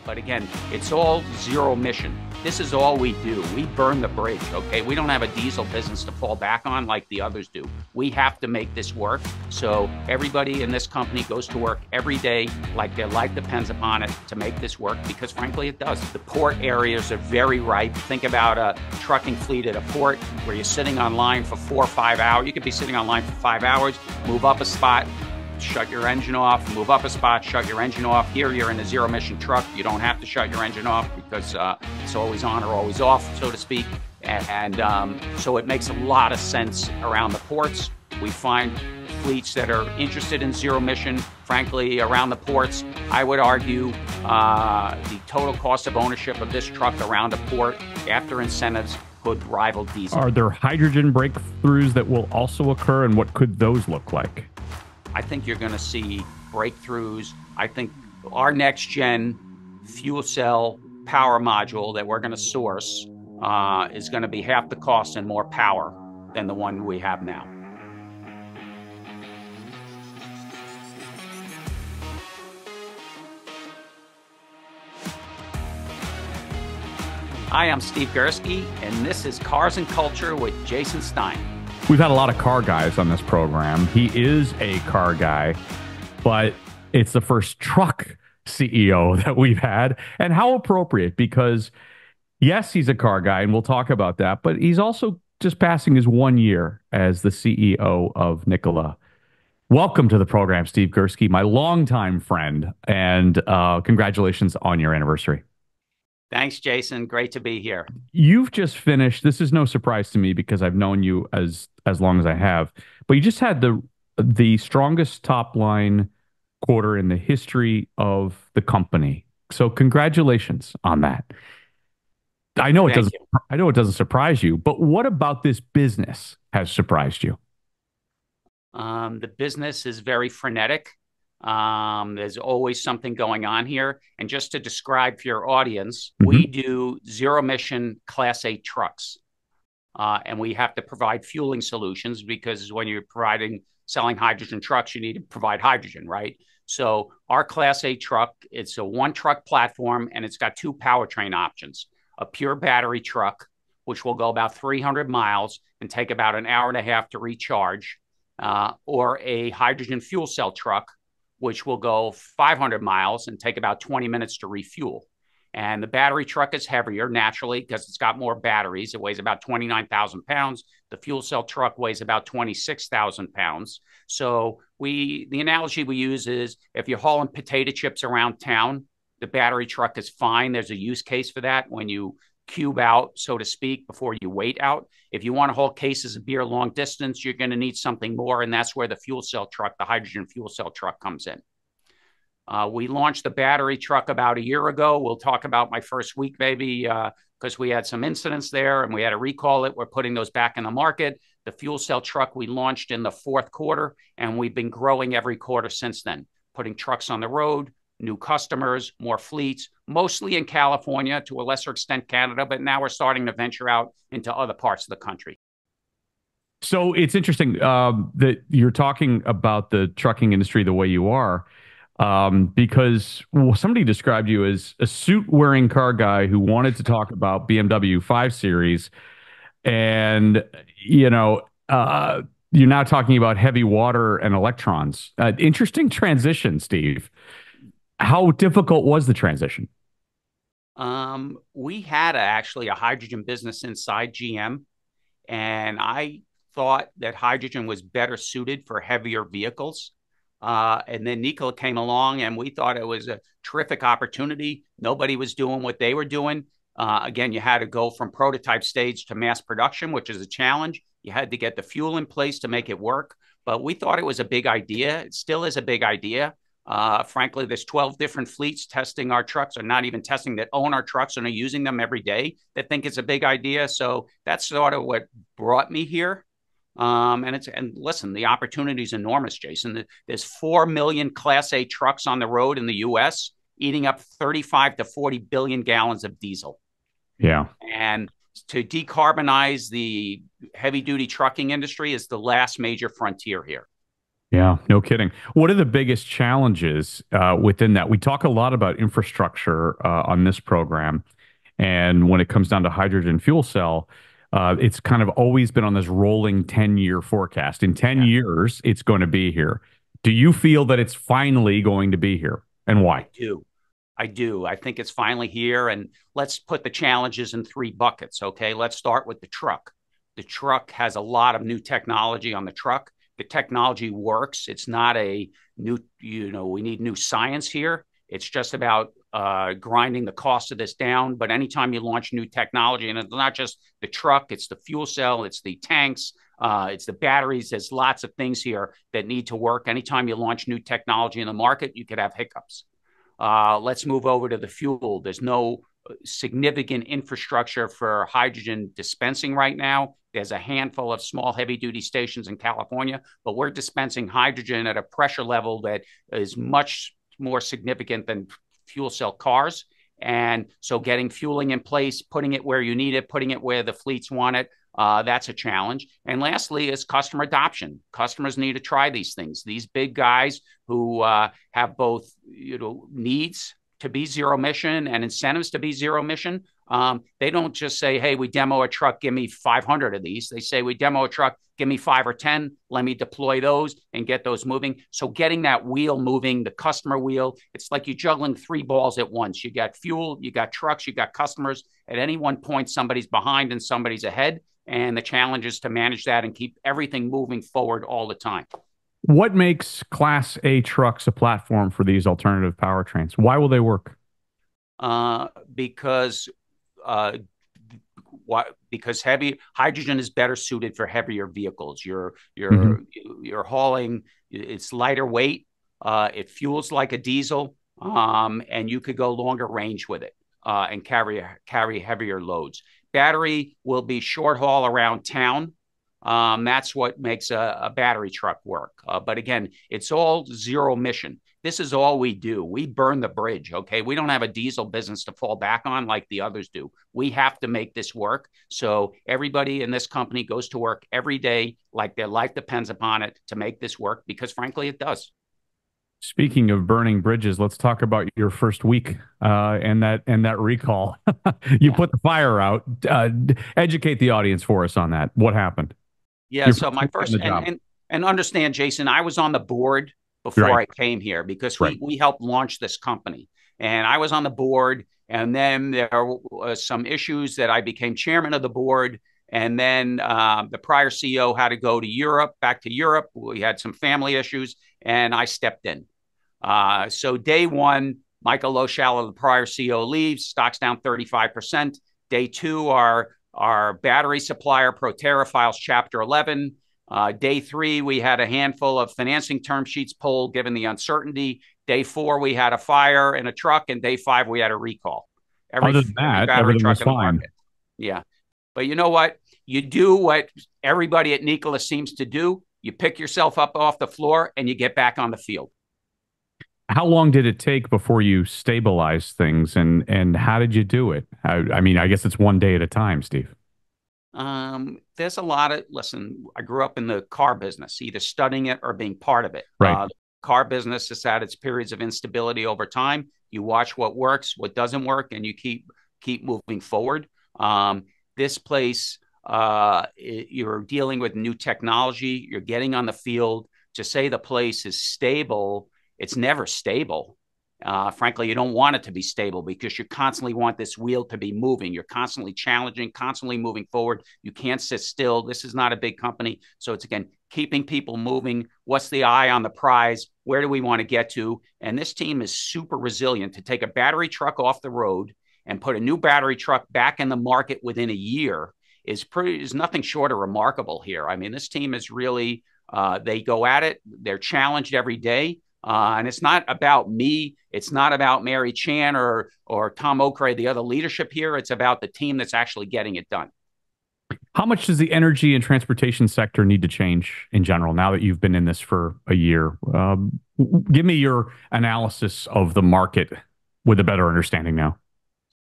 But again, it's all zero emission. This is all we do. We burn the bridge, okay? We don't have a diesel business to fall back on like the others do. We have to make this work. So everybody in this company goes to work every day like their life depends upon it to make this work, because frankly, it does. The port areas are very ripe. Think about a trucking fleet at a port where you're sitting on line for 4 or 5 hours. You could be sitting on line for 5 hours, move up a spot, shut your engine off, move up a spot, shut your engine off. Here, you're in a zero emission truck. You don't have to shut your engine off because it's always on or always off, so to speak. And so it makes a lot of sense around the ports. We find fleets that are interested in zero emission, frankly, around the ports. I would argue the total cost of ownership of this truck around a port after incentives could rival diesel. Are there hydrogen breakthroughs that will also occur, and what could those look like? I think you're going to see breakthroughs. I think our next gen fuel cell power module that we're going to source is going to be half the cost and more power than the one we have now. Hi, I'm Steve Girsky, and this is Cars and Culture with Jason Stein. We've had a lot of car guys on this program. He is a car guy, but it's the first truck CEO that we've had. And how appropriate, because yes, he's a car guy, and we'll talk about that, but he's also just passing his 1 year as the CEO of Nikola. Welcome to the program, Steve Girsky, my longtime friend, and congratulations on your anniversary. Thanks, Jason. Great to be here. You've just finished. This is no surprise to me because I've known you as long as I have. But you just had the strongest top line quarter in the history of the company. So congratulations on that. I know it doesn't. I know it doesn't surprise you. But what about this business has surprised you? The business is very frenetic. There's always something going on here. And just to describe for your audience, we do zero emission Class 8 trucks. And we have to provide fueling solutions because when you're selling hydrogen trucks, you need to provide hydrogen, right? So our Class 8 truck, it's a one truck platform, and it's got two powertrain options: a pure battery truck, which will go about 300 miles and take about an hour and a half to recharge, or a hydrogen fuel cell truck, which will go 500 miles and take about 20 minutes to refuel. And the battery truck is heavier naturally because it's got more batteries. It weighs about 29,000 pounds. The fuel cell truck weighs about 26,000 pounds. So the analogy we use is if you're hauling potato chips around town, the battery truck is fine. There's a use case for that when you cube out, so to speak, before you wait out. If you want to haul cases of beer long distance, you're going to need something more. And that's where the fuel cell truck, the hydrogen fuel cell truck, comes in. We launched the battery truck about a year ago. We'll talk about my first week, maybe, because we had some incidents there and we had to recall it. We're putting those back in the market. The fuel cell truck we launched in the fourth quarter, and we've been growing every quarter since then, putting trucks on the road, new customers, more fleets, mostly in California, to a lesser extent Canada, but now we're starting to venture out into other parts of the country. So it's interesting that you're talking about the trucking industry the way you are, because somebody described you as a suit-wearing car guy who wanted to talk about BMW 5 Series, and you're now talking about heavy water and electrons. Interesting transition, Steve. How difficult was the transition? We had actually a hydrogen business inside GM, and I thought that hydrogen was better suited for heavier vehicles. And then Nikola came along, and we thought it was a terrific opportunity. Nobody was doing what they were doing. Again, you had to go from prototype stage to mass production, which is a challenge. You had to get the fuel in place to make it work. But we thought it was a big idea. It still is a big idea. Frankly, there's 12 different fleets testing our trucks, or not even testing, that own our trucks and are using them every day, that think it's a big idea. So that's sort of what brought me here. And listen, the opportunity is enormous, Jason. There's 4 million Class A trucks on the road in the U.S., eating up 35 to 40 billion gallons of diesel. Yeah. And to decarbonize the heavy-duty trucking industry is the last major frontier here. Yeah, no kidding. What are the biggest challenges within that? We talk a lot about infrastructure on this program, and when it comes down to hydrogen fuel cell, it's kind of always been on this rolling 10-year forecast. In 10 Yeah, years, it's going to be here. Do you feel that it's finally going to be here, and I why? do. I do. I think it's finally here. And let's put the challenges in three buckets. Okay. Let's start with the truck. The truck has a lot of new technology on the truck. The technology works. It's not a new, we need new science here. It's just about grinding the cost of this down. But anytime you launch new technology, and it's not just the truck, it's the fuel cell, it's the tanks, it's the batteries. There's lots of things here that need to work. Anytime you launch new technology in the market, you could have hiccups. Let's move over to the fuel. There's no significant infrastructure for hydrogen dispensing right now. There's a handful of small heavy duty stations in California, but we're dispensing hydrogen at a pressure level that is much more significant than fuel cell cars. And so getting fueling in place, putting it where you need it, putting it where the fleets want it, that's a challenge. And lastly is customer adoption. Customers need to try these things. These big guys who have both needs to be zero emission and incentives to be zero emission. They don't just say, hey, we demo a truck, give me 500 of these. They say, we demo a truck, give me 5 or 10, let me deploy those and get those moving. So getting that wheel moving, the customer wheel, it's like you're juggling 3 balls at once. You got fuel, you got trucks, you got customers. At any one point, somebody's behind and somebody's ahead. And the challenge is to manage that and keep everything moving forward all the time. What makes Class A trucks a platform for these alternative powertrains? Why will they work? Because uh, because heavy hydrogen is better suited for heavier vehicles. Hmm. You're hauling. It's lighter weight. It fuels like a diesel, and you could go longer range with it and carry heavier loads. Battery will be short haul around town. That's what makes a battery truck work. But again, it's all zero emission. This is all we do. We burn the bridge. Okay. We don't have a diesel business to fall back on like the others do. We have to make this work. So everybody in this company goes to work every day like their life depends upon it to make this work because frankly, it does. Speaking of burning bridges, let's talk about your first week and that recall. You Yeah. put the fire out. Educate the audience for us on that. What happened? Yeah. Your So first my week on first the job. and understand, Jason, I was on the board before Right, I came here because right. we helped launch this company, and I was on the board. And then there were some issues that I became chairman of the board. And then the prior CEO had to go to Europe, back to Europe. We had some family issues, and I stepped in. So day one, Michael Loschala, the prior CEO, leaves. Stock's down 35%. Day two, our battery supplier, Proterra, files Chapter 11. Day three, we had a handful of financing term sheets pulled given the uncertainty. Day four, we had a fire in a truck. And day five, we had a recall. Other than Every that, battery everything truck was in the fine. market. Yeah. But you know what? You do what everybody at Nikola seems to do. You pick yourself up off the floor and you get back on the field. How long did it take before you stabilized things, and how did you do it? I mean, I guess it's one day at a time, Steve. There's a lot of, listen, I grew up in the car business, either studying it or being part of it. Right. The car business has had its periods of instability over time. You watch what works, what doesn't work, and you keep moving forward. This place, you're dealing with new technology. You're getting on the field. To say the place is stable, it's never stable. Frankly, you don't want it to be stable because you constantly want this wheel to be moving. You're constantly challenging, constantly moving forward. You can't sit still. This is not a big company. So it's, again, keeping people moving. What's the eye on the prize? Where do we want to get to? And this team is super resilient to take a battery truck off the road and put a new battery truck back in the market within a year is nothing short of remarkable here. I mean, this team is really, they go at it. They're challenged every day. And it's not about me. It's not about Mary Chan or Tom Okray, the other leadership here. It's about the team that's actually getting it done. How much does the energy and transportation sector need to change in general now that you've been in this for a year? Give me your analysis of the market with a better understanding now.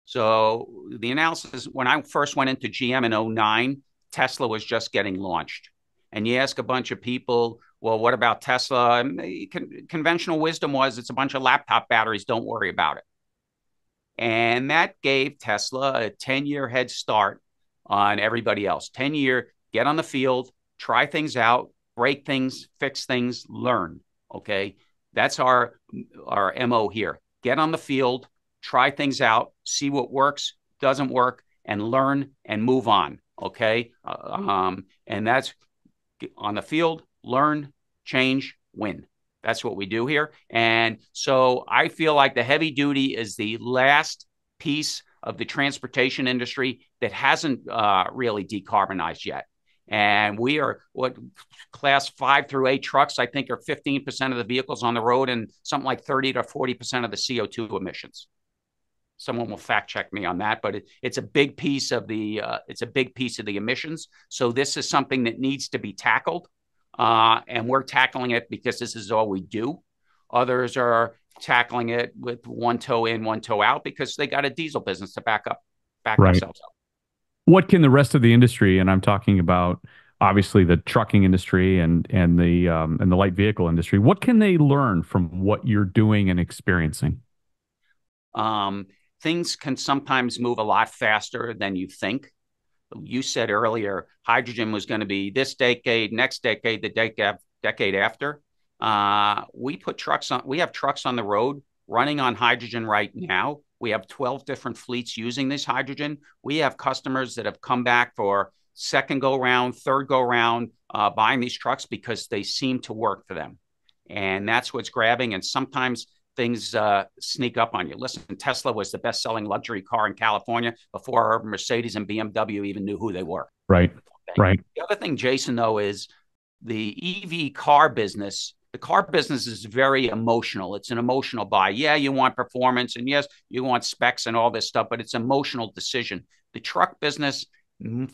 So the analysis, when I first went into GM in '09, Tesla was just getting launched. And you ask a bunch of people, Well, what about Tesla? Conventional wisdom was it's a bunch of laptop batteries. Don't worry about it. And that gave Tesla a 10-year head start on everybody else. 10-year, get on the field, try things out, break things, fix things, learn. Okay. That's our MO here. Get on the field, try things out, see what works, doesn't work, and learn and move on. Okay. And that's on the field, learn, change, win. That's what we do here. And so I feel like the heavy duty is the last piece of the transportation industry that hasn't really decarbonized yet. And we are what class 5 through 8 trucks, I think, are 15% of the vehicles on the road and something like 30 to 40% of the CO2 emissions. Someone will fact check me on that, but it's a big piece of the emissions. So this is something that needs to be tackled, and we're tackling it because this is all we do. Others are tackling it with one toe in, one toe out because they got a diesel business to back Right. themselves up. What can the rest of the industry, and I'm talking about obviously the trucking industry and the light vehicle industry, what can they learn from what you're doing and experiencing? Um, Things can sometimes move a lot faster than you think. You said earlier hydrogen was going to be this decade, next decade, the decade after. We have trucks on the road running on hydrogen right now. We have 12 different fleets using this hydrogen. We have customers that have come back for second go round, third go round, buying these trucks because they seem to work for them. And that's what's grabbing. And sometimes things sneak up on you. Listen, Tesla was the best-selling luxury car in California before Mercedes and BMW even knew who they were. Right, right. The other thing, Jason, though, is the EV car business. The car business is very emotional. It's an emotional buy. Yeah, you want performance, and yes, you want specs and all this stuff, but it's an emotional decision. The truck business,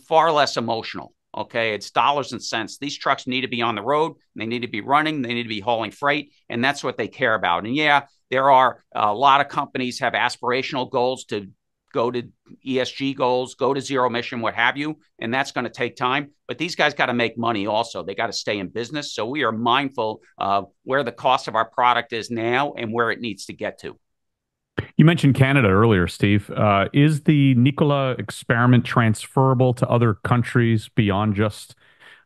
far less emotional. Okay, it's dollars and cents. These trucks need to be on the road. They need to be running. They need to be hauling freight, and that's what they care about. And yeah, there are a lot of companies have aspirational goals to go to ESG goals, go to zero emission, what have you, and that's going to take time. But these guys got to make money also. They got to stay in business. So we are mindful of where the cost of our product is now and where it needs to get to. You mentioned Canada earlier, Steve. Is the Nikola experiment transferable to other countries beyond just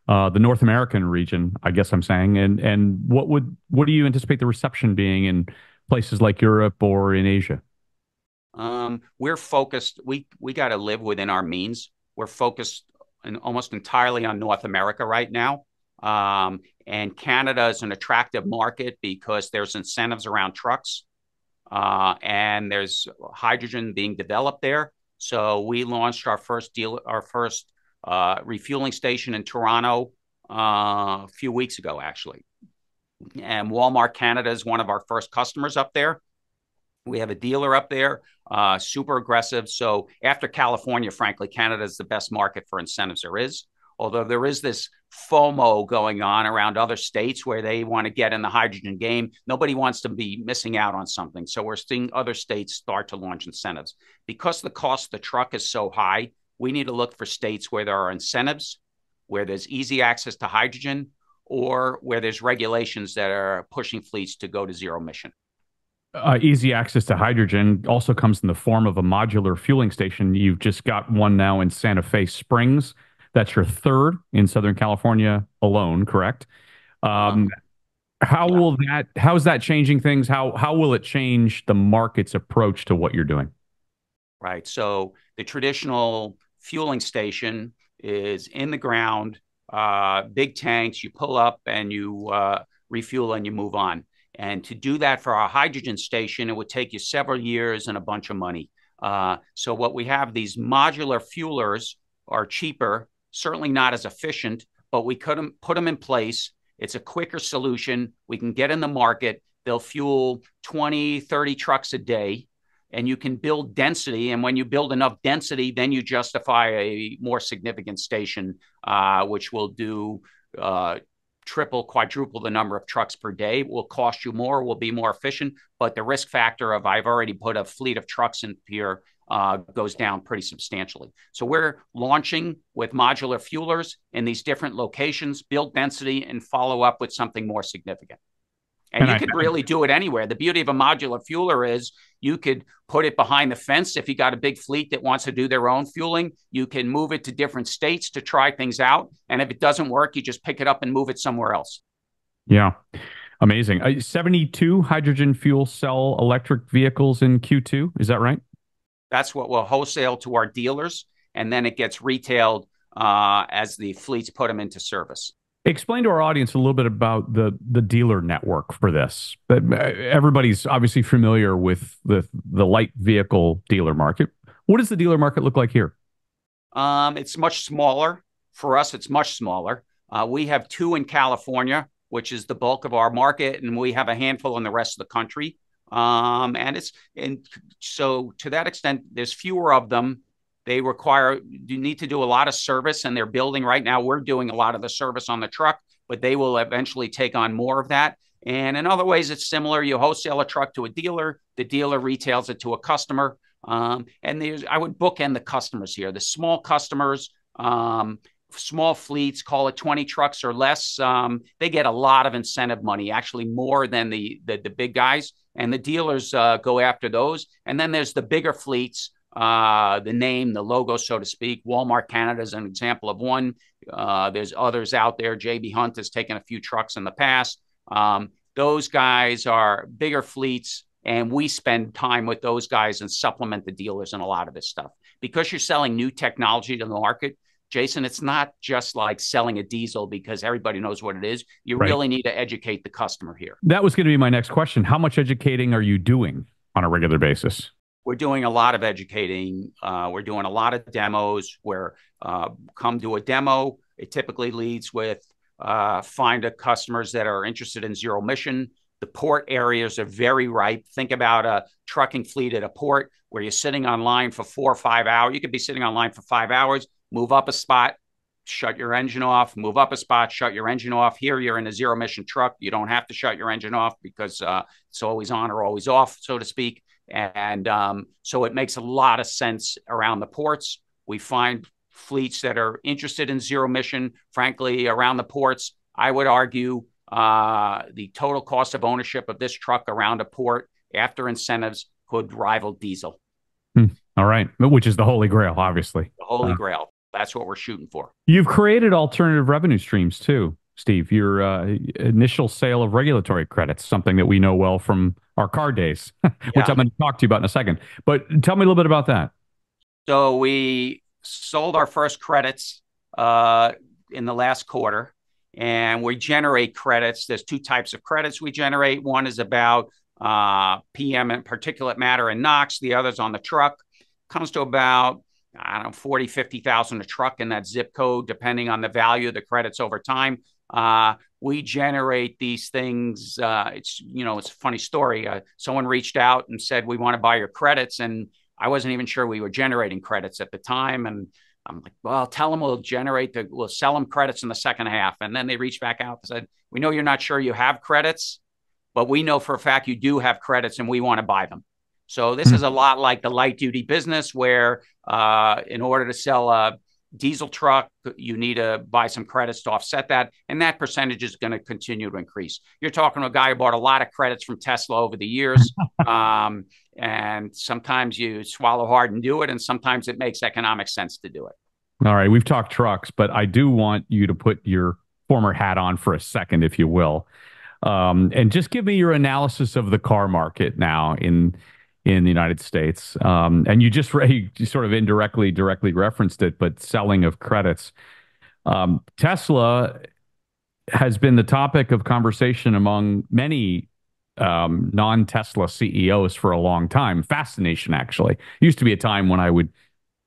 the North American region? I guess I'm saying. And what do you anticipate the reception being in places like Europe or in Asia? We're focused. We got to live within our means. We're focused almost entirely on North America right now. And Canada is an attractive market because there's incentives around trucks. And there's hydrogen being developed there. So we launched our first refueling station in Toronto a few weeks ago, actually. And Walmart Canada is one of our first customers up there. We have a dealer up there, super aggressive. So after California, frankly, Canada is the best market for incentives there is. Although there is this FOMO going on around other states where they want to get in the hydrogen game. Nobody wants to be missing out on something. So we're seeing other states start to launch incentives. Because the cost of the truck is so high, we need to look for states where there are incentives, where there's easy access to hydrogen, or where there's regulations that are pushing fleets to go to zero emission. Easy access to hydrogen also comes in the form of a modular fueling station. You've just got one now in Santa Fe Springs. That's your third in Southern California alone, correct? Um, Yeah. how is that changing things? How will it change the market's approach to what you're doing? Right. So the traditional fueling station is in the ground, big tanks. You pull up and you refuel and you move on. And to do that for our hydrogen station, it would take you several years and a bunch of money. So what we have, these modular fuelers are cheaper, certainly not as efficient, but we could put them in place. It's a quicker solution. We can get in the market. They'll fuel 20, 30 trucks a day, and you can build density. And when you build enough density, then you justify a more significant station, which will do triple, quadruple the number of trucks per day. Will cost you more, will be more efficient, but the risk factor of I've already put a fleet of trucks in here goes down pretty substantially. So we're launching with modular fuelers in these different locations, build density, and follow up with something more significant. And And you I could really do it anywhere. The beauty of a modular fueler is you could put it behind the fence. If you got a big fleet that wants to do their own fueling, you can move it to different states to try things out. And if it doesn't work, you just pick it up and move it somewhere else. Yeah, amazing. 72 hydrogen fuel cell electric vehicles in Q2. Is that right? That's what we'll wholesale to our dealers, and then it gets retailed as the fleets put them into service. Explain to our audience a little bit about the dealer network for this. But everybody's obviously familiar with the light vehicle dealer market. What does the dealer market look like here? It's much smaller. For us, it's much smaller. We have 2 in California, which is the bulk of our market, and we have a handful in the rest of the country. And so to that extent, there's fewer of them. They require, you need to do a lot of service, and they're building right now. We're doing a lot of the service on the truck, but they will eventually take on more of that. And in other ways, it's similar. You wholesale a truck to a dealer, the dealer retails it to a customer. And I would bookend the customers here. The small customers, small fleets, call it 20 trucks or less, they get a lot of incentive money, actually more than the big guys. And the dealers go after those. And then there's the bigger fleets, the name, the logo, so to speak. Walmart Canada is an example of one. There's others out there. JB Hunt has taken a few trucks in the past. Those guys are bigger fleets, and we spend time with those guys and supplement the dealers in a lot of this stuff. Because you're selling new technology to the market, Jason, it's not just like selling a diesel because everybody knows what it is. You Right. really need to educate the customer here. That was going to be my next question. How much educating are you doing on a regular basis? We're doing a lot of educating. We're doing a lot of demos where come to a demo. It typically leads with find a customers that are interested in zero emission. The port areas are very ripe. Think about a trucking fleet at a port where you're sitting online for 4 or 5 hours. You could be sitting online for 5 hours, move up a spot, shut your engine off, move up a spot, shut your engine off. Here you're in a zero emission truck. You don't have to shut your engine off because it's always on or always off, so to speak. And so it makes a lot of sense around the ports. We find fleets that are interested in zero emission, frankly, around the ports. I would argue the total cost of ownership of this truck around a port after incentives could rival diesel. All right. Which is the holy grail, obviously. The holy grail. That's what we're shooting for. You've created alternative revenue streams too, Steve. Your initial sale of regulatory credits, something that we know well from our car days, which I'm going to talk to you about in a second. But tell me a little bit about that. So we sold our first credits in the last quarter, and we generate credits. There's 2 types of credits we generate. One is about PM and particulate matter and NOx. The other's on the truck. Comes to about, I don't know, 40, 50,000 a truck in that zip code, depending on the value of the credits over time. We generate these things. It's a funny story. Someone reached out and said, we want to buy your credits. And I wasn't even sure we were generating credits at the time. And I'm like, well, tell them we'll sell them credits in the second half. And then they reached back out and said, we know you're not sure you have credits, but we know for a fact you do have credits and we want to buy them. So this is a lot like the light duty business where in order to sell a diesel truck, you need to buy some credits to offset that. And that percentage is going to continue to increase. You're talking to a guy who bought a lot of credits from Tesla over the years. And sometimes you swallow hard and do it. And sometimes it makes economic sense to do it. All right. We've talked trucks, but I do want you to put your former hat on for a second, if you will. And just give me your analysis of the car market now in the United States. And you sort of directly referenced it, but selling of credits. Tesla has been the topic of conversation among many non-Tesla CEOs for a long time. Fascination, actually. It used to be a time when I would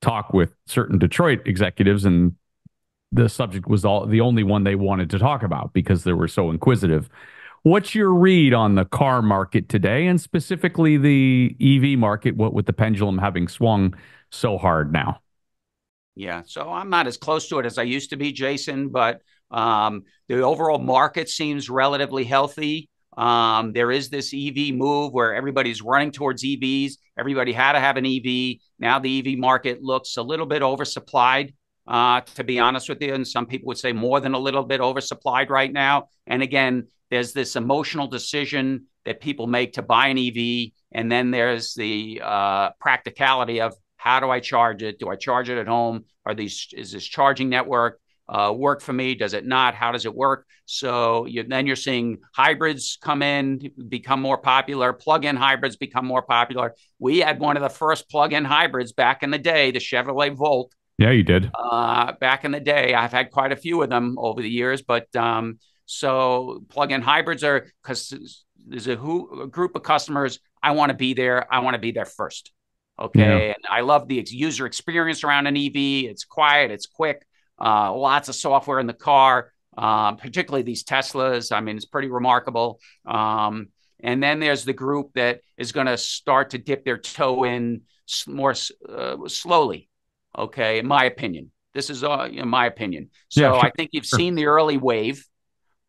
talk with certain Detroit executives and the subject was the only one they wanted to talk about because they were so inquisitive. What's your read on the car market today and specifically the EV market, what with the pendulum having swung so hard now? Yeah, so I'm not as close to it as I used to be, Jason, but the overall market seems relatively healthy. There is this EV move where everybody's running towards EVs. Everybody had to have an EV. Now the EV market looks a little bit oversupplied, to be honest with you. And some people would say more than a little bit oversupplied right now. And again, there's this emotional decision that people make to buy an EV. And then there's the practicality of how do I charge it? Do I charge it at home? Is this charging network work for me? Does it not? How does it work? So then you're seeing hybrids come in, become more popular. Plug-in hybrids become more popular. We had one of the first plug-in hybrids back in the day, the Chevrolet Volt. Yeah, you did. Back in the day, I've had quite a few of them over the years, but so plug-in hybrids are because there's a group of customers. I want to be there. I want to be there first. Yeah. Okay. And I love the user experience around an EV. It's quiet, it's quick, lots of software in the car, particularly these Teslas. I mean, it's pretty remarkable. And then there's the group that is going to start to dip their toe in more slowly. Okay. In my opinion, this is in my opinion. Yeah, So sure. I think you've Sure. seen the early wave.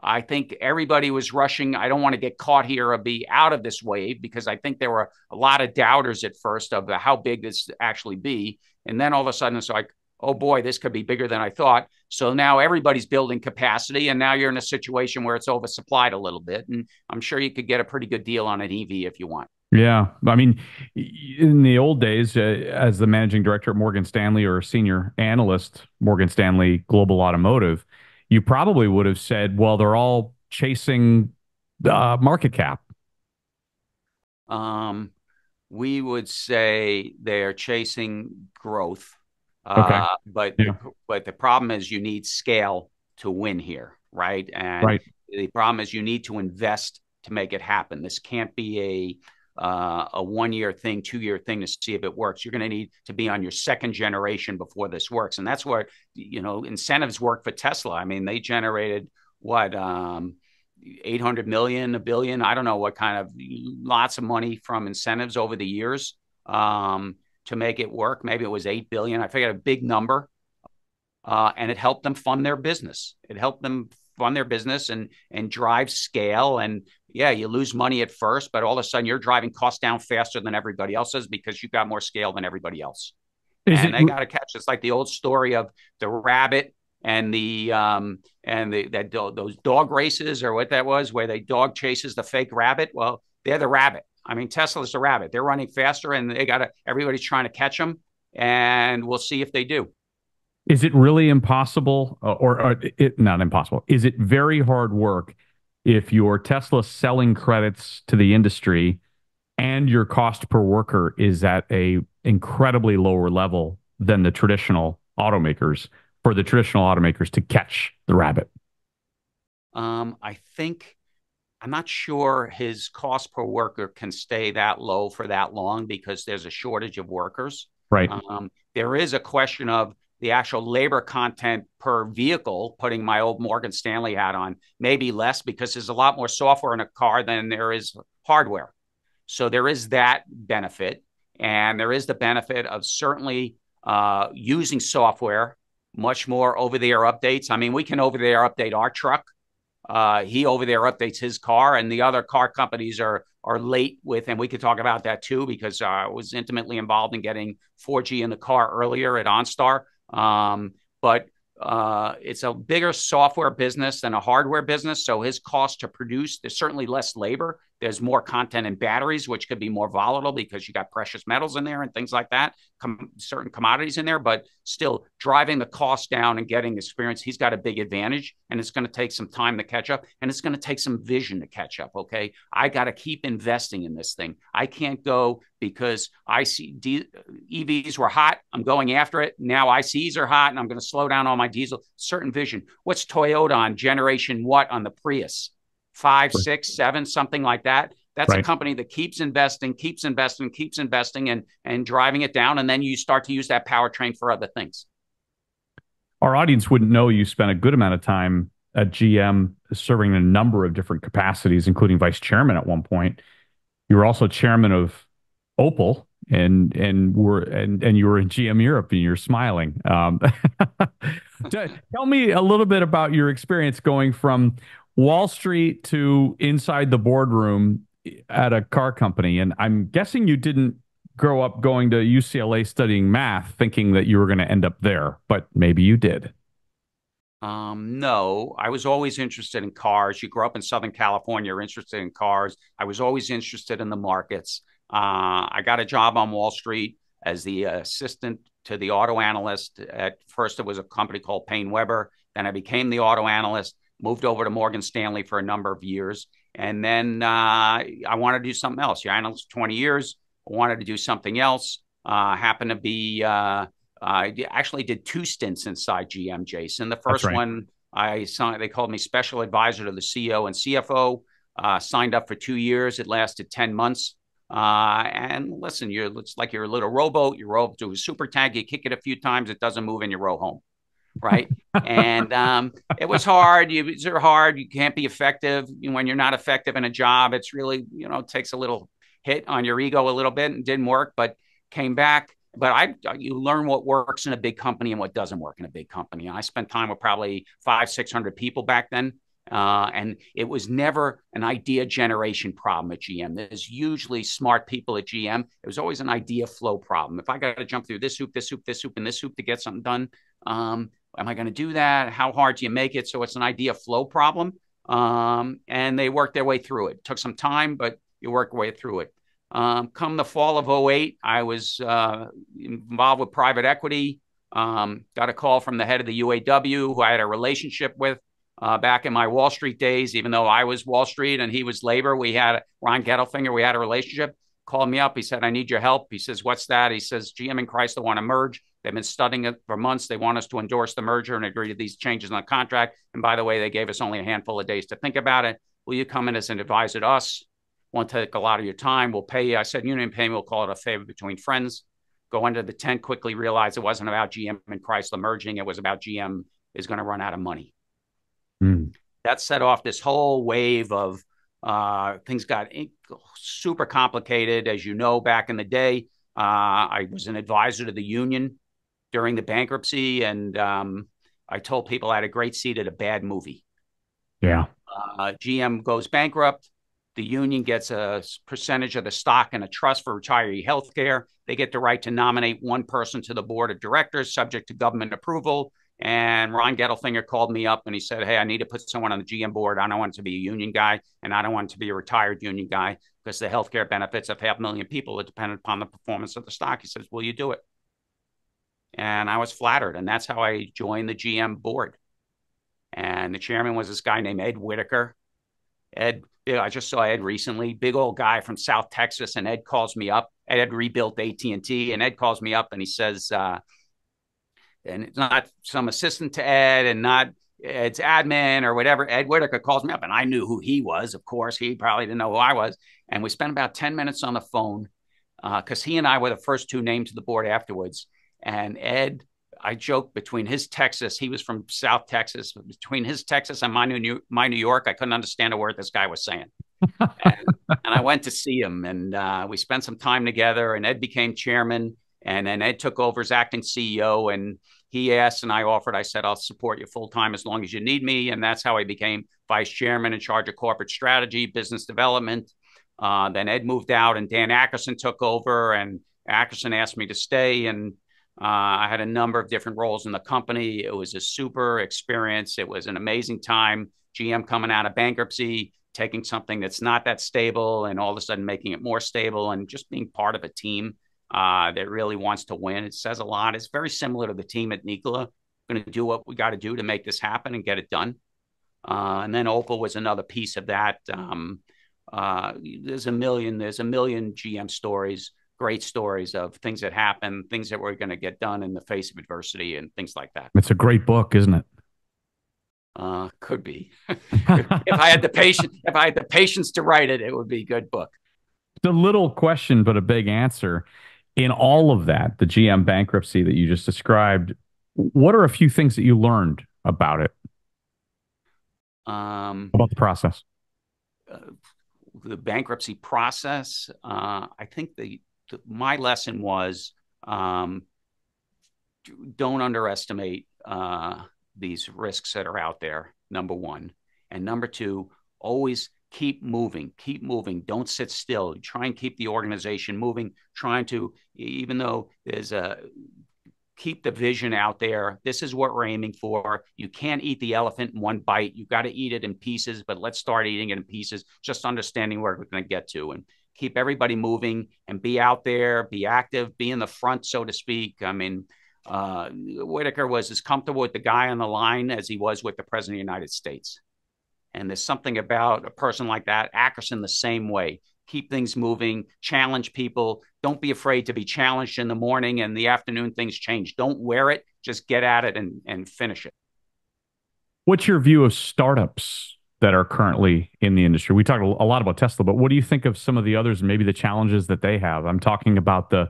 I think everybody was rushing. I don't want to get caught here or be out of this wave because I think there were a lot of doubters at first of how big this actually be. And then all of a sudden it's like, oh boy, this could be bigger than I thought. So now everybody's building capacity. And now you're in a situation where it's oversupplied a little bit. And I'm sure you could get a pretty good deal on an EV if you want. Yeah. I mean, in the old days, as the managing director at Morgan Stanley or a senior analyst, Morgan Stanley Global Automotive, you probably would have said, well, they're all chasing market cap. Um, we would say they're chasing growth. Okay. But Yeah. the problem is you need scale to win here, right? And Right. the problem is you need to invest to make it happen. This can't be a 1 year thing, 2 year thing to see if it works. You're going to need to be on your second generation before this works, and that's where incentives work for Tesla. I mean, they generated what 800 million, a billion. I don't know what kind of lots of money from incentives over the years to make it work. Maybe it was 8 billion. I forget a big number, and it helped them fund their business. It helped them fund their business and drive scale. And yeah, you lose money at first, but all of a sudden you're driving costs down faster than everybody else is because you've got more scale than everybody else. Is And it they got to catch. It's like the old story of the rabbit and those dog races or what that was, where they dog chases the fake rabbit. Well, they're the rabbit. I mean, Tesla's the rabbit. They're running faster, and everybody's trying to catch them. And we'll see if they do. is it really impossible or it not impossible? Is it very hard work if your Tesla selling credits to the industry and your cost per worker is at a incredibly lower level than the traditional automakers for the traditional automakers to catch the rabbit? I think I'm not sure his cost per worker can stay that low for that long because there's a shortage of workers. Right. There is a question of the actual labor content per vehicle, putting my old Morgan Stanley hat on, maybe less because there's a lot more software in a car than there is hardware. So there is that benefit. And there is the benefit of certainly using software, much more over the air updates. I mean, we can over the air update our truck. He over there updates his car, and the other car companies are late with, and we could talk about that too because I was intimately involved in getting 4G in the car earlier at OnStar. But it's a bigger software business than a hardware business, so his cost to produce, there's certainly less labor. There's more content in batteries, which could be more volatile because you got precious metals in there and things like that, certain commodities in there, but still driving the cost down and getting experience. He's got a big advantage, and it's going to take some time to catch up, and it's going to take some vision to catch up. Okay. I got to keep investing in this thing. I can't go because EVs were hot. I'm going after it. Now ICEs are hot, and I'm going to slow down on my diesel. Certain vision. What's Toyota on generation what on the Prius? 5, 6, 7, something like that. That's a company that keeps investing, and driving it down. And then you start to use that powertrain for other things. Our audience wouldn't know you spent a good amount of time at GM serving a number of different capacities, including vice chairman at one point. You were also chairman of Opel, and you were in GM Europe, and you're smiling. Tell me a little bit about your experience going from Wall Street to inside the boardroom at a car company. And I'm guessing you didn't grow up going to UCLA studying math, thinking that you were going to end up there, but maybe you did. No, I was always interested in cars. You grew up in Southern California, you're interested in cars. I was always interested in the markets. I got a job on Wall Street as the assistant to the auto analyst. At first, it was a company called Payne Weber. Then I became the auto analyst, moved over to Morgan Stanley for a number of years. And then I wanted to do something else. You're analyst 20 years. I wanted to do something else. Happened to be I actually did two stints inside GM, Jason. The That's first right. one, I signed, they called me special advisor to the CEO and CFO. Signed up for 2 years. It lasted 10 months. And listen, it's like you're a little rowboat. You row up to a super tank. You kick it a few times. It doesn't move, and you row home. Right. And it was hard. It's hard. You can't be effective when you're not effective in a job. It's really, it takes a little hit on your ego a little bit, and didn't work, but came back. But you learn what works in a big company and what doesn't work in a big company. And I spent time with probably 500-600 people back then. And it was never an idea generation problem at GM. There's usually smart people at GM. It was always an idea flow problem. If I got to jump through this hoop, this hoop, this hoop, and this hoop to get something done, am I going to do that? How hard do you make it? So it's an idea flow problem. And they worked their way through it. It took some time, but you work your way through it. Come the fall of '08, I was involved with private equity. Got a call from the head of the UAW, who I had a relationship with back in my Wall Street days. Even though I was Wall Street and he was labor, we had Ron Gettelfinger. We had a relationship. Called me up. He said, "I need your help." He says, "What's that?" He says, "GM and Chrysler want to merge. They've been studying it for months. They want us to endorse the merger and agree to these changes in the contract. And by the way, they gave us only a handful of days to think about it. Will you come in as an advisor to us? Won't take a lot of your time. We'll pay you." I said, "You didn't pay me. We'll call it a favor between friends." Go under the tent, quickly realize it wasn't about GM and Chrysler merging. It was about GM is going to run out of money. Mm. That set off this whole wave of things got super complicated. As you know, back in the day, I was an advisor to the union during the bankruptcy, and I told people I had a great seat at a bad movie. Yeah. GM goes bankrupt. The union gets a percentage of the stock in a trust for retiree health care. They get the right to nominate one person to the board of directors, subject to government approval. And Ron Gettelfinger called me up and he said, "Hey, I need to put someone on the GM board. I don't want to be a union guy, and I don't want to be a retired union guy, because the healthcare benefits of 500,000 people are dependent upon the performance of the stock." He says, "Will you do it?" And I was flattered. And that's how I joined the GM board. And the chairman was this guy named Ed Whitaker. Ed, I just saw Ed recently, big old guy from South Texas. And Ed calls me up. Ed had rebuilt AT&T. And Ed calls me up and he says, and it's not some assistant to Ed and not Ed's admin or whatever. Ed Whitaker calls me up, and I knew who he was. Of course, he probably didn't know who I was. And we spent about 10 minutes on the phone because he and I were the first two named to the board afterwards. And Ed, I joked, between his Texas, he was from South Texas, between his Texas and my New York, I couldn't understand a word this guy was saying. And I went to see him, and we spent some time together, and Ed became chairman. And then Ed took over as acting CEO, and he asked and I offered. I said, "I'll support you full time as long as you need me." And that's how I became vice chairman in charge of corporate strategy, business development. Then Ed moved out and Dan Ackerson took over, and Ackerson asked me to stay. And I had a number of different roles in the company. It was a super experience. It was an amazing time. GM coming out of bankruptcy, taking something that's not that stable and all of a sudden making it more stable, and just being part of a team that really wants to win. It says a lot. It's very similar to the team at Nikola. We're going to do what we got to do to make this happen and get it done. And then Opal was another piece of that. There's a million GM stories, great stories of things that happen, things that we're going to get done in the face of adversity and things like that. It's a great book, isn't it? Could be. If I had the patience to write it, it would be a good book. It's a little question, but a big answer. In all of that, the GM bankruptcy that you just described, what are a few things that you learned about it, about the process? Uh, the bankruptcy process. I think my lesson was don't underestimate these risks that are out there. Number one, And number two, always keep moving, keep moving. Don't sit still. Try and keep the organization moving, trying to, even though there's a, keep the vision out there. This is what we're aiming for. You can't eat the elephant in one bite. You got to eat it in pieces, but let's start eating it in pieces, just understanding where we're going to get to and keep everybody moving and be out there, be active, be in the front, so to speak. I mean, Whitaker was as comfortable with the guy on the line as he was with the president of the United States. And there's something about a person like that. Ackerson, the same way. Keep things moving, challenge people. Don't be afraid to be challenged in the morning and the afternoon. Things change. Don't wear it. Just get at it and finish it. What's your view of startups that are currently in the industry? We talked a lot about Tesla, but what do you think of some of the others and maybe the challenges that they have? I'm talking about the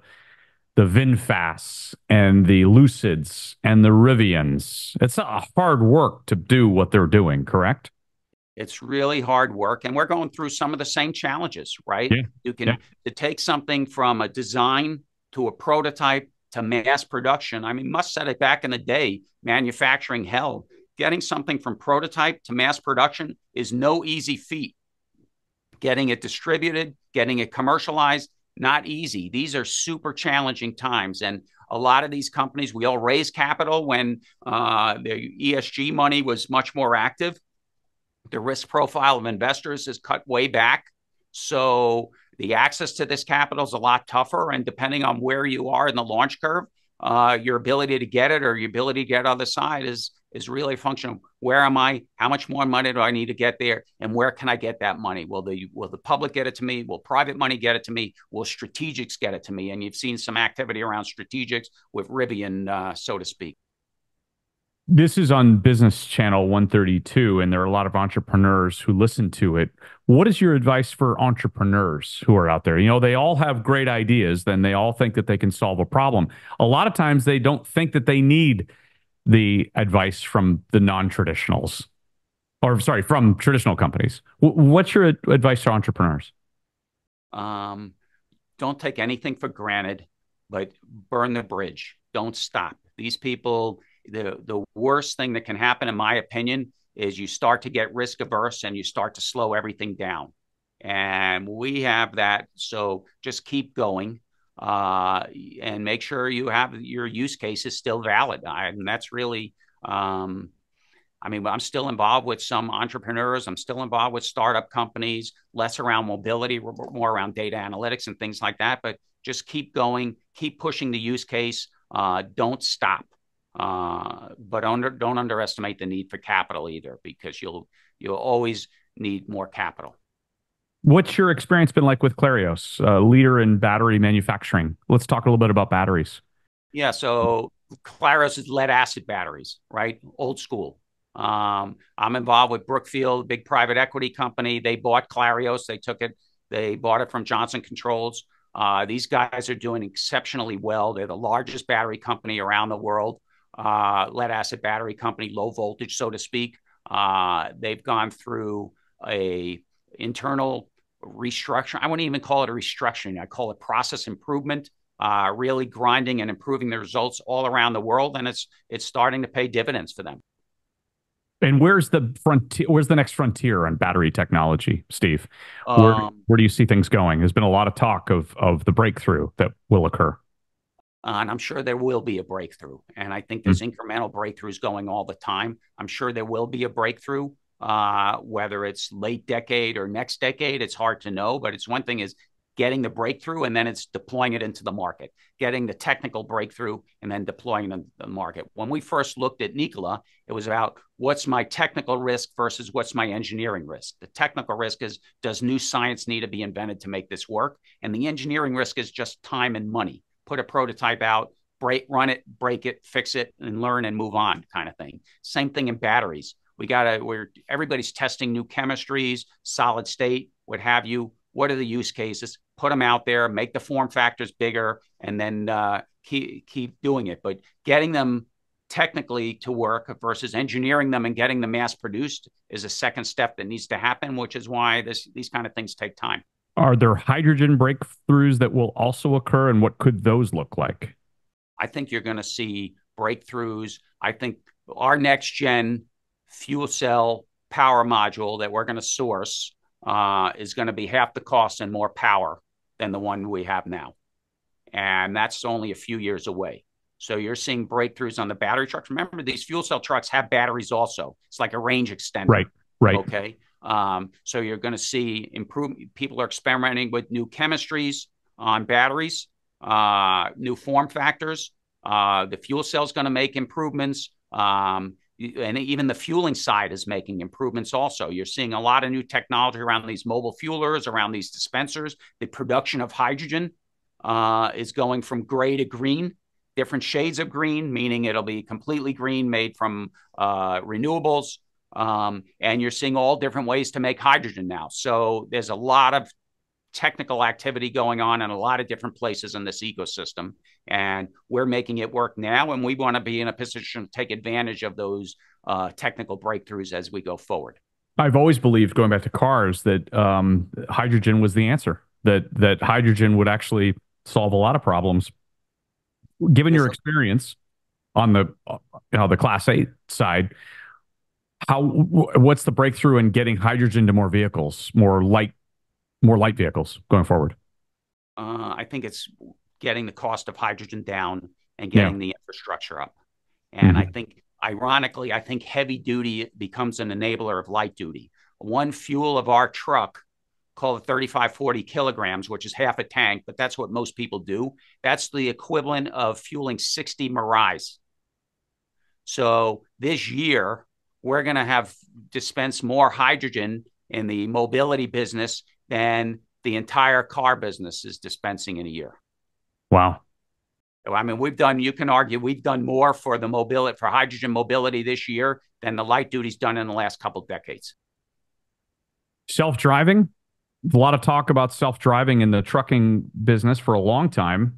VinFasts and the Lucids and the Rivians. It's a hard work to do what they're doing, correct? It's really hard work, and we're going through some of the same challenges, right? Yeah. You can Yeah. to take something from a design to a prototype to mass production. I mean, Musk said it back in the day, manufacturing hell. Getting something from prototype to mass production is no easy feat. Getting it distributed, getting it commercialized, not easy. These are super challenging times. And a lot of these companies, we all raised capital when the ESG money was much more active. The risk profile of investors is cut way back. So the access to this capital is a lot tougher. And depending on where you are in the launch curve, your ability to get it or your ability to get on the side is really a function of where am I, how much more money do I need to get there, and where can I get that money? Will the public get it to me? Will private money get it to me? Will strategics get it to me? And you've seen some activity around strategics with Rivian, so to speak. This is on Business Channel 132, and there are a lot of entrepreneurs who listen to it. What is your advice for entrepreneurs who are out there? You know, they all have great ideas, then they all think that they can solve a problem. A lot of times they don't think that they need the advice from the non-traditionals, or sorry, from traditional companies. What's your advice to entrepreneurs? Um, don't take anything for granted, but burn the bridge. Don't stop. These people, the worst thing that can happen, in my opinion, is you start to get risk averse and you start to slow everything down. And we have that. So just keep going and make sure you have your use case is still valid. And that's really, I mean, I'm still involved with some entrepreneurs. I'm still involved with startup companies, less around mobility, more around data analytics and things like that. But just keep going, keep pushing the use case. Don't stop. But don't underestimate the need for capital either, because you'll always need more capital. What's your experience been like with Clarios, a leader in battery manufacturing? Let's talk a little bit about batteries. Yeah, so Claros is lead acid batteries, right? Old school. I'm involved with Brookfield, big private equity company. They bought Clarios. They took it. They bought it from Johnson Controls. These guys are doing exceptionally well. They're the largest battery company around the world. Lead acid battery company, low voltage, so to speak. They've gone through a internal restructuring. I wouldn't even call it a restructuring. I call it process improvement. Really grinding and improving the results all around the world, and it's starting to pay dividends for them. And where's the frontier? Where's the next frontier on battery technology, Steve? Where do you see things going? There's been a lot of talk of the breakthrough that will occur. And I'm sure there will be a breakthrough. And I think there's incremental breakthroughs going all the time. I'm sure there will be a breakthrough, whether it's late decade or next decade. It's hard to know, but it's one thing is getting the breakthrough and then it's deploying it into the market, getting the technical breakthrough and then deploying it in the market. When we first looked at Nikola, it was about what's my technical risk versus what's my engineering risk. The technical risk is, does new science need to be invented to make this work? And the engineering risk is just time and money. Put a prototype out, run it, break it, fix it, and learn and move on, kind of thing. Same thing in batteries. Everybody's testing new chemistries, solid state, what have you. What are the use cases? Put them out there, make the form factors bigger, and then keep doing it. But getting them technically to work versus engineering them and getting them mass produced is a second step that needs to happen, which is why these kind of things take time. Are there hydrogen breakthroughs that will also occur, and what could those look like? I think you're going to see breakthroughs. I think our next gen fuel cell power module that we're going to source is going to be half the cost and more power than the one we have now. And that's only a few years away. So you're seeing breakthroughs on the battery trucks. Remember, these fuel cell trucks have batteries also. It's like a range extender. Right, right. Okay. So you're going to see improvement. People are experimenting with new chemistries on batteries, new form factors. The fuel cell is going to make improvements. And even the fueling side is making improvements also. You're seeing a lot of new technology around these mobile fuelers, around these dispensers. The production of hydrogen is going from gray to green, different shades of green, meaning it'll be completely green, made from renewables. And you're seeing all different ways to make hydrogen now. So there's a lot of technical activity going on in a lot of different places in this ecosystem. And we're making it work now. And we want to be in a position to take advantage of those technical breakthroughs as we go forward. I've always believed, going back to cars, that hydrogen was the answer, that hydrogen would actually solve a lot of problems. Given your experience on the Class 8 side, what's the breakthrough in getting hydrogen to more vehicles, more light vehicles going forward? I think it's getting the cost of hydrogen down and getting the infrastructure up. And I think, ironically, I think heavy duty becomes an enabler of light duty. One fuel of our truck, call it 35, 40 kilograms, which is half a tank, but that's what most people do. That's the equivalent of fueling 60 Mirais. So this year, we're going to have dispensed more hydrogen in the mobility business than the entire car business is dispensing in a year. Wow. I mean, you can argue we've done more for the mobility, for hydrogen mobility this year than the light duty's done in the last couple of decades. Self-driving, a lot of talk about self-driving in the trucking business for a long time,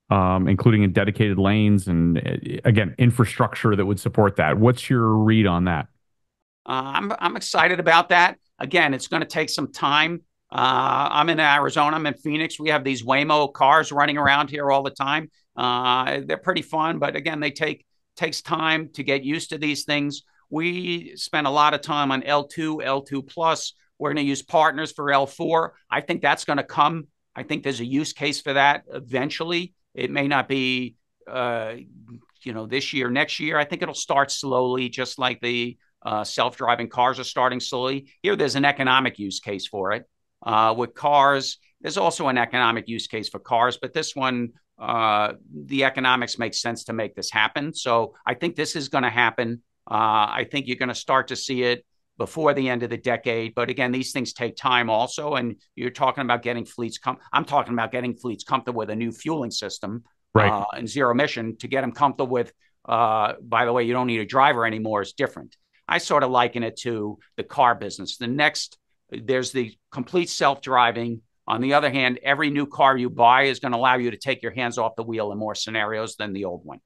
including in dedicated lanes and, again, infrastructure that would support that. What's your read on that? I'm excited about that. Again, it's going to take some time. I'm in Arizona. I'm in Phoenix. We have these Waymo cars running around here all the time. They're pretty fun, but again, takes time to get used to these things. We spent a lot of time on L2, L2 plus. We're going to use partners for L4. I think that's going to come. I think there's a use case for that eventually. It may not be, this year, next year. I think it'll start slowly, just like the self-driving cars are starting slowly. Here, there's an economic use case for it. With cars, there's also an economic use case for cars, but this one, the economics make sense to make this happen. So I think this is going to happen. I think you're going to start to see it before the end of the decade. But again, these things take time also. And you're talking about getting fleets I'm talking about getting fleets comfortable with a new fueling system, right, and zero emission. To get them comfortable with, by the way, you don't need a driver anymore, is different. I sort of liken it to the car business. There's the complete self-driving. On the other hand, every new car you buy is going to allow you to take your hands off the wheel in more scenarios than the old one.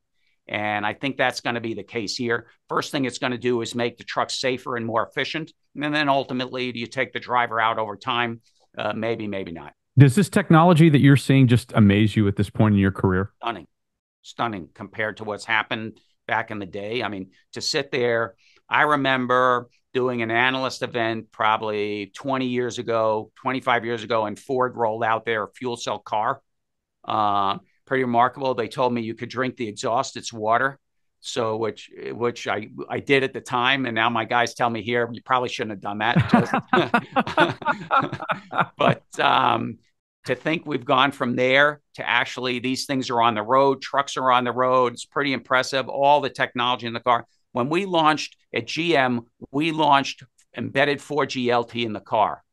And I think that's going to be the case here. First thing it's going to do is make the truck safer and more efficient. And then ultimately, do you take the driver out over time? Maybe, maybe not. Does this technology that you're seeing just amaze you at this point in your career? Stunning compared to what's happened back in the day. I mean, to sit there, I remember doing an analyst event probably 20 years ago, 25 years ago, and Ford rolled out their fuel cell car. Pretty remarkable. They told me you could drink the exhaust, it's water. So which I did at the time, and now my guys tell me here you probably shouldn't have done that. But to think we've gone from there to actually these things are on the road, trucks are on the road. It's pretty impressive. All the technology in the car. When we launched at GM, we launched embedded 4G LTE in the car.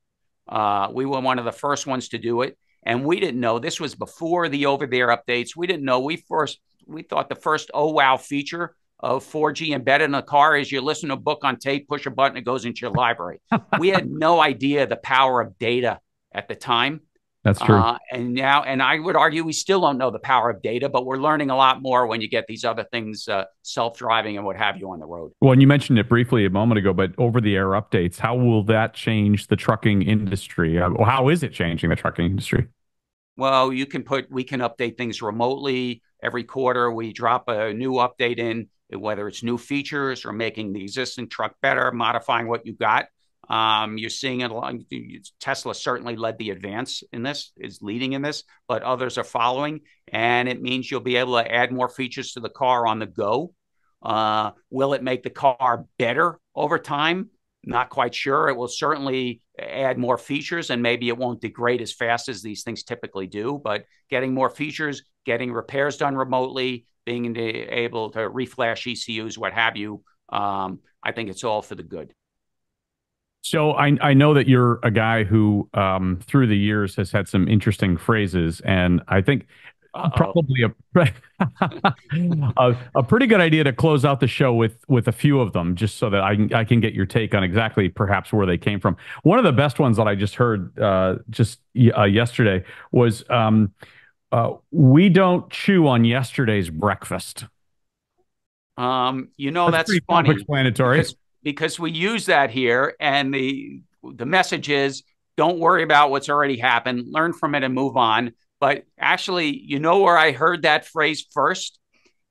We were one of the first ones to do it. And we didn't know, this was before the over-the-air updates. We didn't know, we thought the first oh wow feature of 4G embedded in the car is you listen to a book on tape, push a button, it goes into your library. We had no idea the power of data at the time. That's true. And I would argue we still don't know the power of data, but we're learning a lot more when you get these other things, self-driving and what have you on the road. Well, and you mentioned it briefly a moment ago, but over-the-air updates, how will that change the trucking industry? How is it changing the trucking industry? Well, we can update things remotely. Every quarter, we drop a new update in. whether it's new features or making the existing truck better, modifying what you got. You're seeing it along. Tesla certainly led the advance in this, is leading in this, but others are following. And it means you'll be able to add more features to the car on the go. Will it make the car better over time? Not quite sure. It will certainly add more features, and maybe it won't degrade as fast as these things typically do, but getting more features, getting repairs done remotely, being able to reflash ECUs, what have you, I think it's all for the good. So I know that you're a guy who, through the years, has had some interesting phrases, and I think probably a pretty good idea to close out the show with a few of them, just so that I can get your take on exactly perhaps where they came from. One of the best ones that I just heard yesterday was we don't chew on yesterday's breakfast. That's pretty funny self-explanatory. because we use that here, and the message is don't worry about what's already happened, learn from it and move on. But actually, where I heard that phrase first?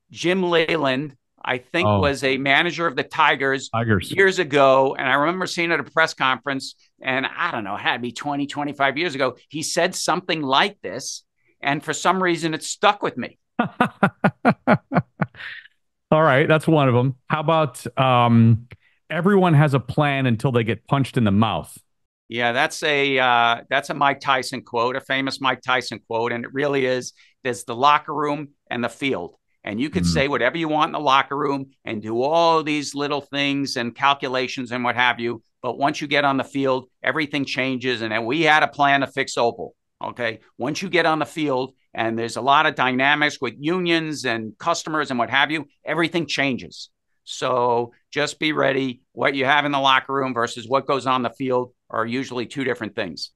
Jim Leyland, I think, was a manager of the Tigers years ago. And I remember seeing it at a press conference, and I don't know, it had to be 20, 25 years ago. He said something like this, and for some reason, it stuck with me. All right, that's one of them. How about everyone has a plan until they get punched in the mouth? Yeah, that's a Mike Tyson quote, a famous Mike Tyson quote, and it really is. There's the locker room and the field, and you could say whatever you want in the locker room and do all these little things and calculations and what have you. But once you get on the field, everything changes. And we had a plan to fix Opel. Okay, once you get on the field, and there's a lot of dynamics with unions and customers and what have you, everything changes. So just be ready. What you have in the locker room versus what goes on the field are usually two different things.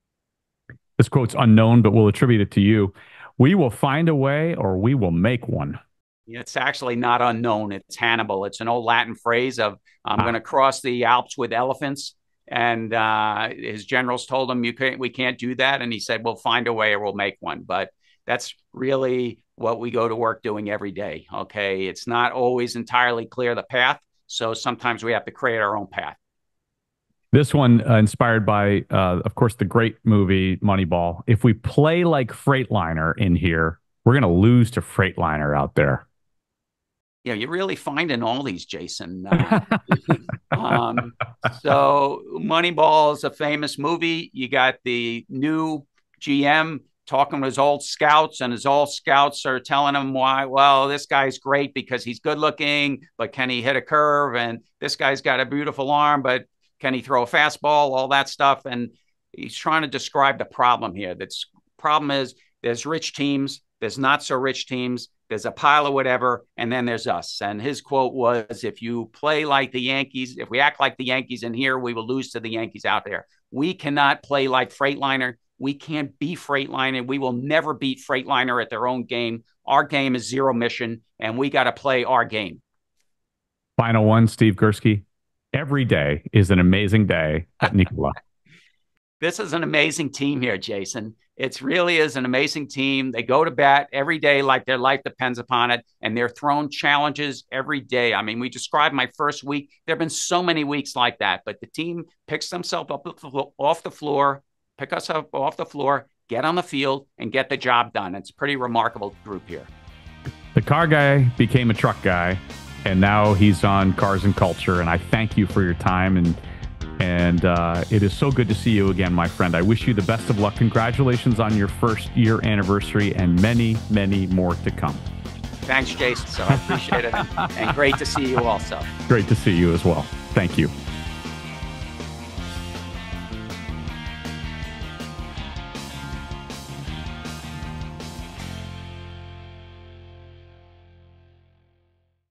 This quote's unknown, but we'll attribute it to you. We will find a way, or we will make one. It's actually not unknown. It's Hannibal. It's an old Latin phrase of, I'm going to cross the Alps with elephants. And his generals told him, we can't do that. And he said, we'll find a way or we'll make one. But that's really what we go to work doing every day. Okay. It's not always entirely clear the path. So sometimes we have to create our own path. This one inspired by, of course, the great movie Moneyball. If we play like Freightliner in here, we're going to lose to Freightliner out there. Yeah, you're really finding all these, Jason. So Moneyball is a famous movie. You got the new GM talking to his old scouts, and his old scouts are telling him why, well, this guy's great because he's good looking, but can he hit a curve? And this guy's got a beautiful arm, but can he throw a fastball? All that stuff. And he's trying to describe the problem here. The problem is there's rich teams, there's not so rich teams, there's a pile of whatever, and then there's us. And his quote was, if you play like the Yankees, if we act like the Yankees in here, we will lose to the Yankees out there. We cannot play like Freightliner. We can't be Freightliner. We will never beat Freightliner at their own game. Our game is zero mission, and we got to play our game. Final one, Steve Girsky. Every day is an amazing day at Nikola. This is an amazing team here, Jason. It really is an amazing team. They go to bat every day like their life depends upon it, and they're thrown challenges every day. I mean, we described my first week. There have been so many weeks like that, but the team picks themselves up off the floor, pick us up off the floor, get on the field, and get the job done. It's a pretty remarkable group here. The car guy became a truck guy, and now he's on Cars and Culture, and I thank you for your time, and it is so good to see you again, my friend. I wish you the best of luck. Congratulations on your first year anniversary and many, many more to come. Thanks, Jason. So I appreciate it. And great to see you also. Great to see you as well. Thank you.